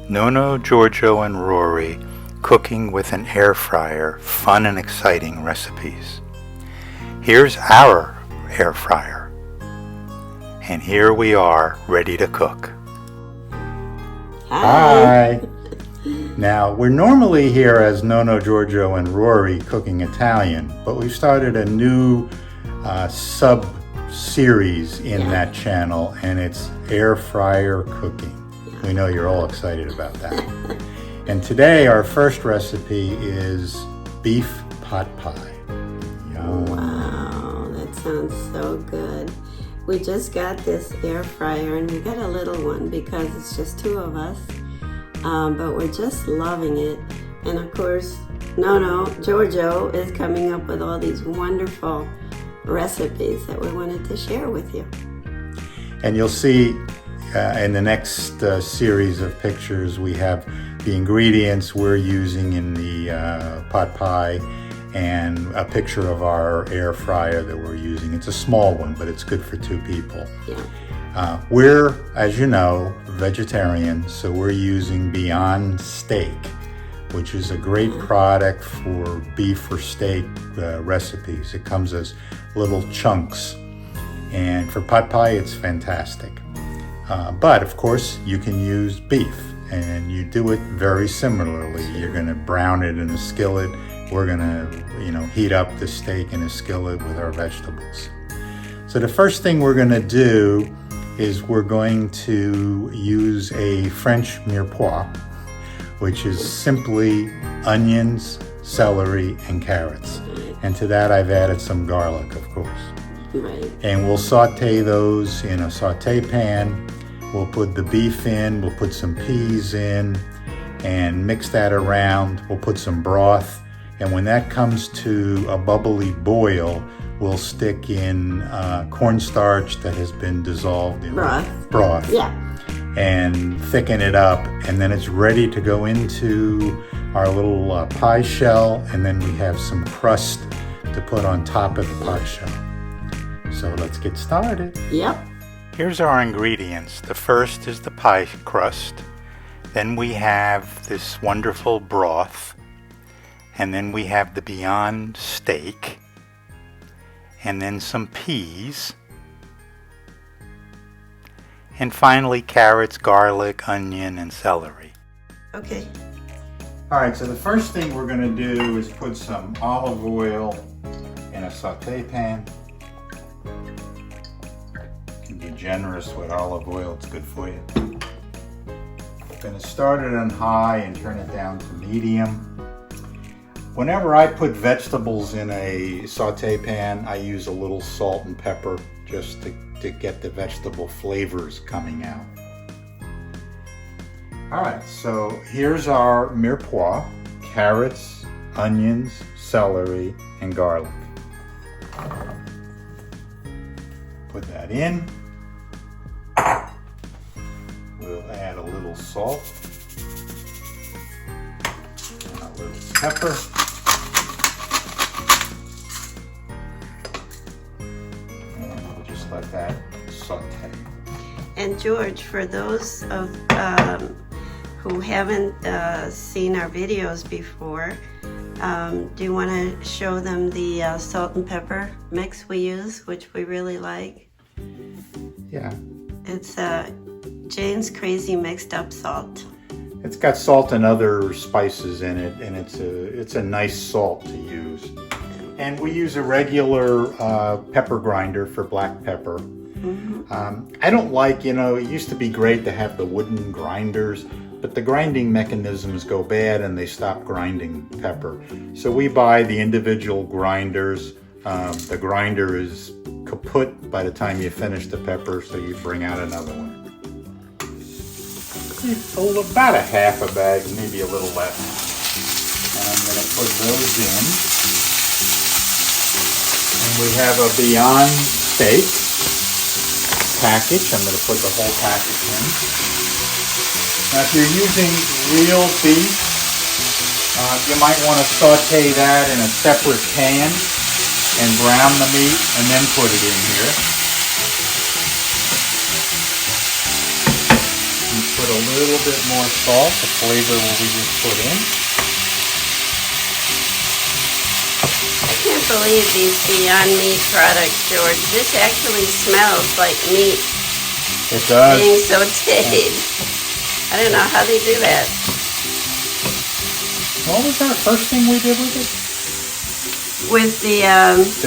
Nonno, Giorgio, and Rory cooking with an air fryer, fun and exciting recipes. Here's our air fryer, and here we are ready to cook. Hi! Now, we're normally here as Nonno, Giorgio, and Rory cooking Italian, but we've started a new sub-series in that channel, and it's air fryer cooking. We know you're all excited about that. And today our first recipe is beef pot pie. Yum. Wow, that sounds so good. We just got this air fryer, and we got a little one because it's just two of us. But we're just loving it. And of course, Nonno, Giorgio is coming up with all these wonderful recipes that we wanted to share with you. And you'll see in the next series of pictures, we have the ingredients we're using in the pot pie and a picture of our air fryer that we're using. It's a small one, but it's good for two people. Yeah. We're, as you know, vegetarian, so we're using Beyond Steak, which is a great product for beef or steak recipes. It comes as little chunks, and for pot pie, it's fantastic. But of course, you can use beef, and you do it very similarly. You're going to brown it in a skillet. We're going to, heat up the steak in a skillet with our vegetables. So the first thing we're going to do is we're going to use a French mirepoix, which is simply onions, celery, and carrots. And to that, I've added some garlic, of course. Right. And we'll saute those in a saute pan. We'll put the beef in, we'll put some peas in, and mix that around. We'll put some broth, and when that comes to a bubbly boil, we'll stick in cornstarch that has been dissolved in broth. Yeah. And thicken it up, and then it's ready to go into our little pie shell, and then we have some crust to put on top of the pie shell. So let's get started. Yep. Here's our ingredients. The first is the pie crust. Then we have this wonderful broth. And then we have the Beyond Steak. And then some peas. And finally, carrots, garlic, onion, and celery. Okay. All right, so the first thing we're going to do is put some olive oil in a saute pan. Be generous with olive oil, it's good for you. I'm going to start it on high and turn it down to medium. Whenever I put vegetables in a saute pan, I use a little salt and pepper just to get the vegetable flavors coming out. Alright, so here's our mirepoix: carrots, onions, celery, and garlic. Put that in. We'll add a little salt and a little pepper. And we'll just let that saute. And George, for those of who haven't seen our videos before, do you want to show them the salt and pepper mix we use, which we really like? Yeah. It's Jane's Crazy Mixed Up Salt. It's got salt and other spices in it, and it's a nice salt to use. And we use a regular pepper grinder for black pepper. Mm-hmm. I don't like, it used to be great to have the wooden grinders, but the grinding mechanisms go bad and they stop grinding pepper. So we buy the individual grinders. The grinder is kaput by the time you finish the pepper, so you bring out another one. About a half a bag, maybe a little less. And I'm going to put those in. And we have a Beyond Steak package. I'm going to put the whole package in. Now if you're using real beef, you might want to saute that in a separate pan and brown the meat and then put it in here. put a little bit more salt, the flavor we just put in. I can't believe these Beyond Meat products, George. This actually smells like meat It does. being sauteed. I don't know how they do that. What was our first thing we did with it? With the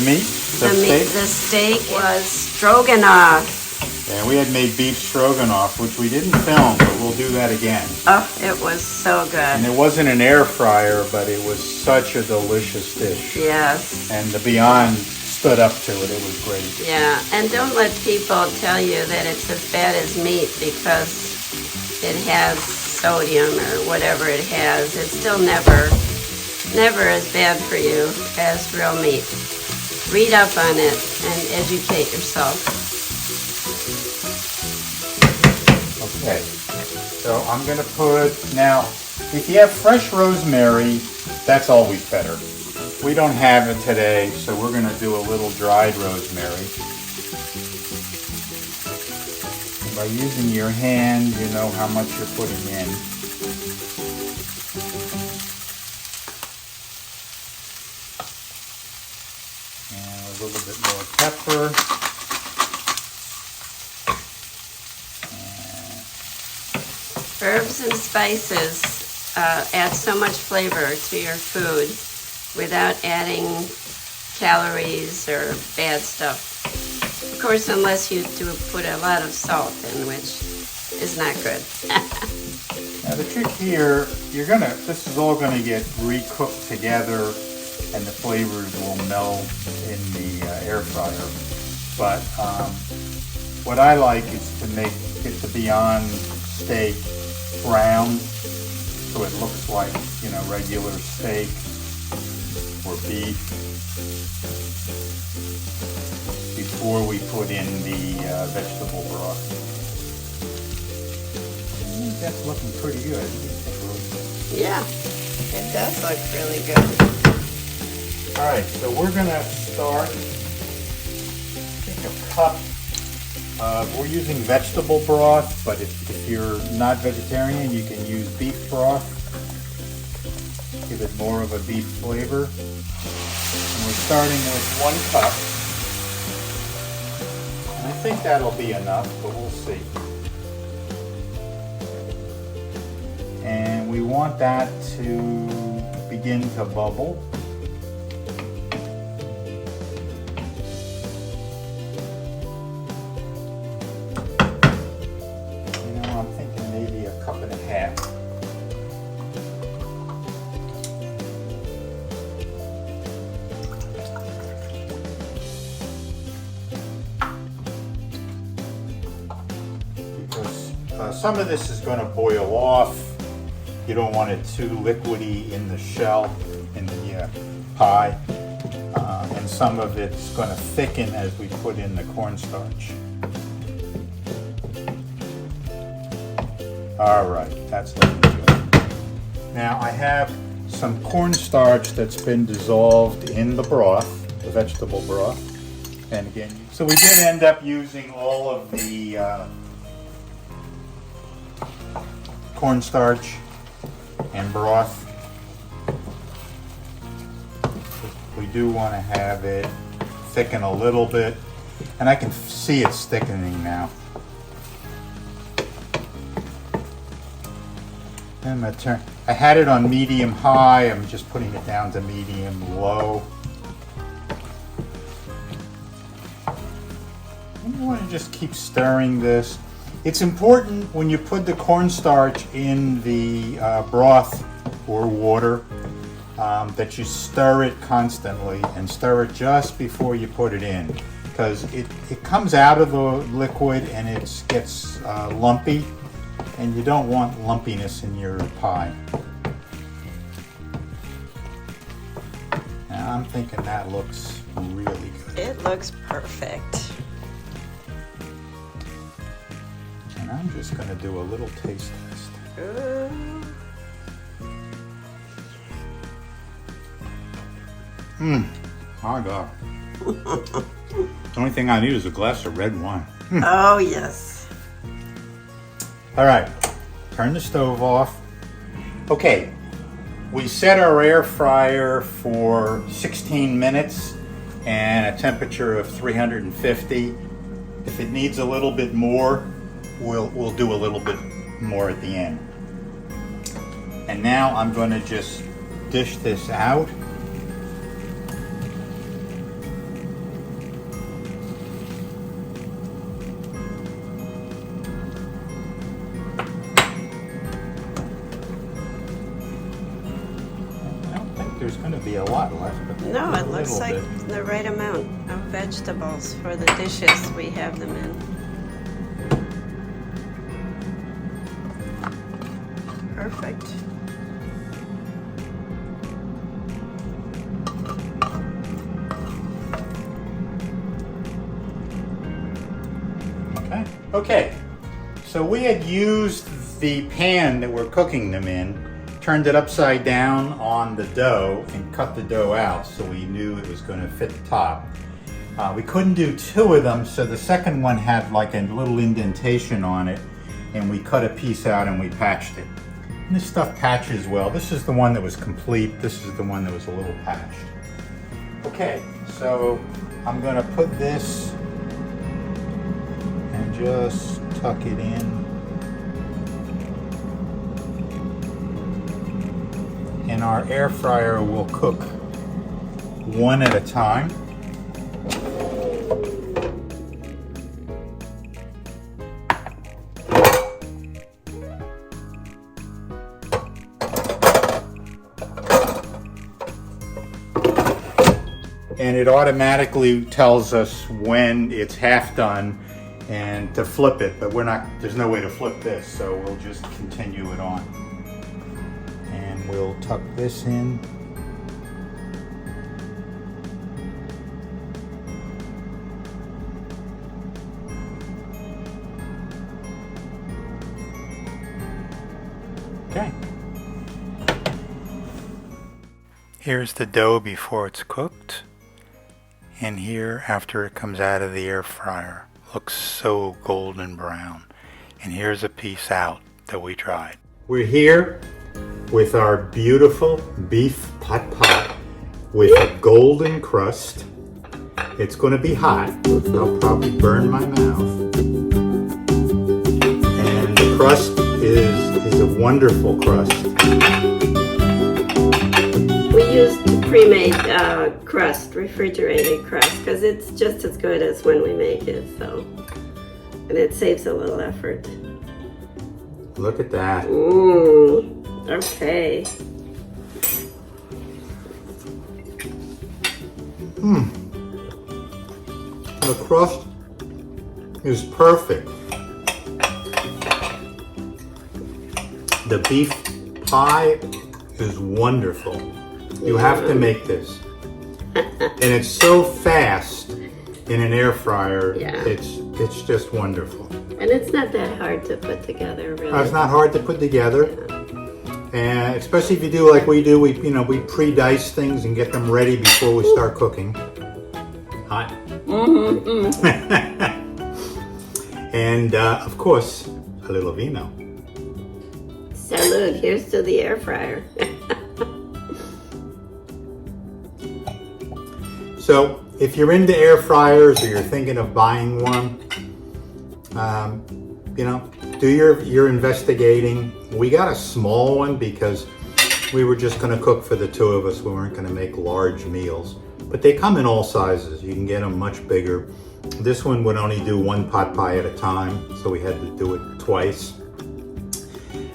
meat? the steak was stroganoff. Yeah, we had made beef stroganoff, which we didn't film, but we'll do that again. Oh, it was so And good. it wasn't an air fryer, but it was such a delicious dish. Yes. And the Beyond stood up to it. It was great. Yeah, and don't let people tell you that it's as bad as meat because it has sodium or whatever it has. It's still never as bad for you as real meat. Read up on it and educate yourself. Okay, so I'm going to put, now, if you have fresh rosemary, that's always better. We don't have it today, so we're going to do a little dried rosemary. By using your hand, you know how much you're putting in. And a little bit more pepper. Herbs and spices add so much flavor to your food without adding calories or bad stuff. Of course, unless you do put a lot of salt in, which is not good. Now the trick here, this is all gonna get recooked together and the flavors will meld in the air fryer. But what I like is to get the Beyond steak brown so it looks like, regular steak or beef before we put in the vegetable broth. I think that's looking pretty good. Yeah, it does look really good. All right, so we're gonna start. Take a cup. We're using vegetable broth, but if you're not vegetarian, you can use beef broth. Give it more of a beef flavor. And we're starting with 1 cup. And I think that'll be enough, but we'll see. And we want that to begin to bubble. I'm thinking maybe a cup and a half. Because some of this is going to boil off. You don't want it too liquidy in the shell, in the pie. And some of it's going to thicken as we put in the cornstarch. All right, that's looking good. Now I have some cornstarch that's been dissolved in the broth, the vegetable broth. And again, so we did end up using all of the cornstarch and broth. We do want to have it thicken a little bit, and I can see it's thickening now. I'm gonna turn. I had it on medium high. I'm just putting it down to medium low. And you want to just keep stirring this. It's important when you put the cornstarch in the broth or water that you stir it constantly and stir it just before you put it in, because it comes out of the liquid and it gets lumpy. And you don't want lumpiness in your pie. Now I'm thinking that looks really good. It looks perfect. And I'm just going to do a little taste test. My God. The only thing I need is a glass of red wine. Oh, yes. All right, turn the stove off. Okay, we set our air fryer for 16 minutes and a temperature of 350. If it needs a little bit more, we'll do a little bit more at the end. And now I'm going to just dish this out. There's going to be a lot left. But No, it looks like bit. the right amount of vegetables for the dishes we have them in. Perfect. Okay, so we had used the pan that we're cooking them in, turned it upside down on the dough and cut the dough out so we knew it was going to fit the top. We couldn't do two of them, so the second one had like a little indentation on it, and we cut a piece out and we patched it. And this stuff patches well. This is the one that was complete. This is the one that was a little patched. Okay, so I'm going to put this and just tuck it in. And our air fryer will cook one at a time. And it automatically tells us when it's half done and to flip it, but there's no way to flip this, so we'll just continue it on. And we'll tuck this in. Okay. Here's the dough before it's cooked, and here after it comes out of the air fryer. Looks so golden brown. And here's a piece out that we tried. We're here with our beautiful beef pot with a golden crust. It's going to be hot. I'll probably burn my mouth. And the crust is a wonderful crust. We used pre-made crust, refrigerated crust, because it's just as good as when we make it, so. And it saves a little effort. Look at that. Mmm, okay. The crust is perfect. The beef pie is wonderful. You have to make this. And it's so fast in an air fryer. Yeah. It's just wonderful. And it's not that hard to put together, really. It's not hard to put together. And especially if you do like we do, we pre-dice things and get them ready before we start cooking. Hot. And of course, a little vino. Salud, here's to the air fryer. So if you're into air fryers or you're thinking of buying one, do your investigating. We got a small one because we were just going to cook for the two of us. We weren't going to make large meals. But they come in all sizes. You can get them much bigger. This one would only do one pot pie at a time, so we had to do it twice.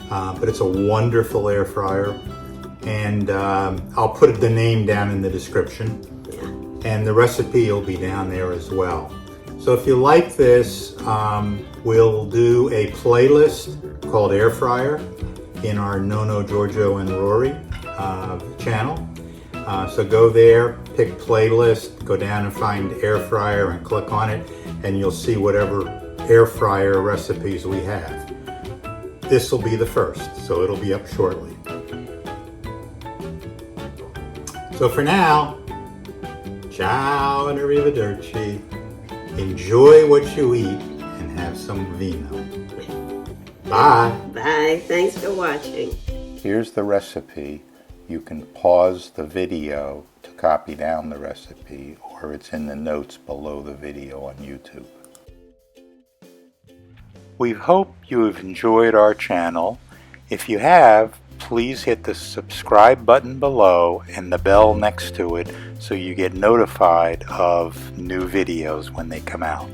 But it's a wonderful air fryer. And I'll put the name down in the description. And the recipe will be down there as well. So if you like this, we'll do a playlist called Air Fryer in our Nonno, Giorgio, and Rory channel. So go there, pick playlist, go down and find air fryer and click on it, and you'll see whatever air fryer recipes we have. This will be the first, so it'll be up shortly. So for now, ciao and arrivederci. Enjoy what you eat and have some vino. Bye. Bye. Thanks for watching. Here's the recipe. You can pause the video to copy down the recipe, or it's in the notes below the video on YouTube. We hope you have enjoyed our channel. If you have, please hit the subscribe button below and the bell next to it so you get notified of new videos when they come out.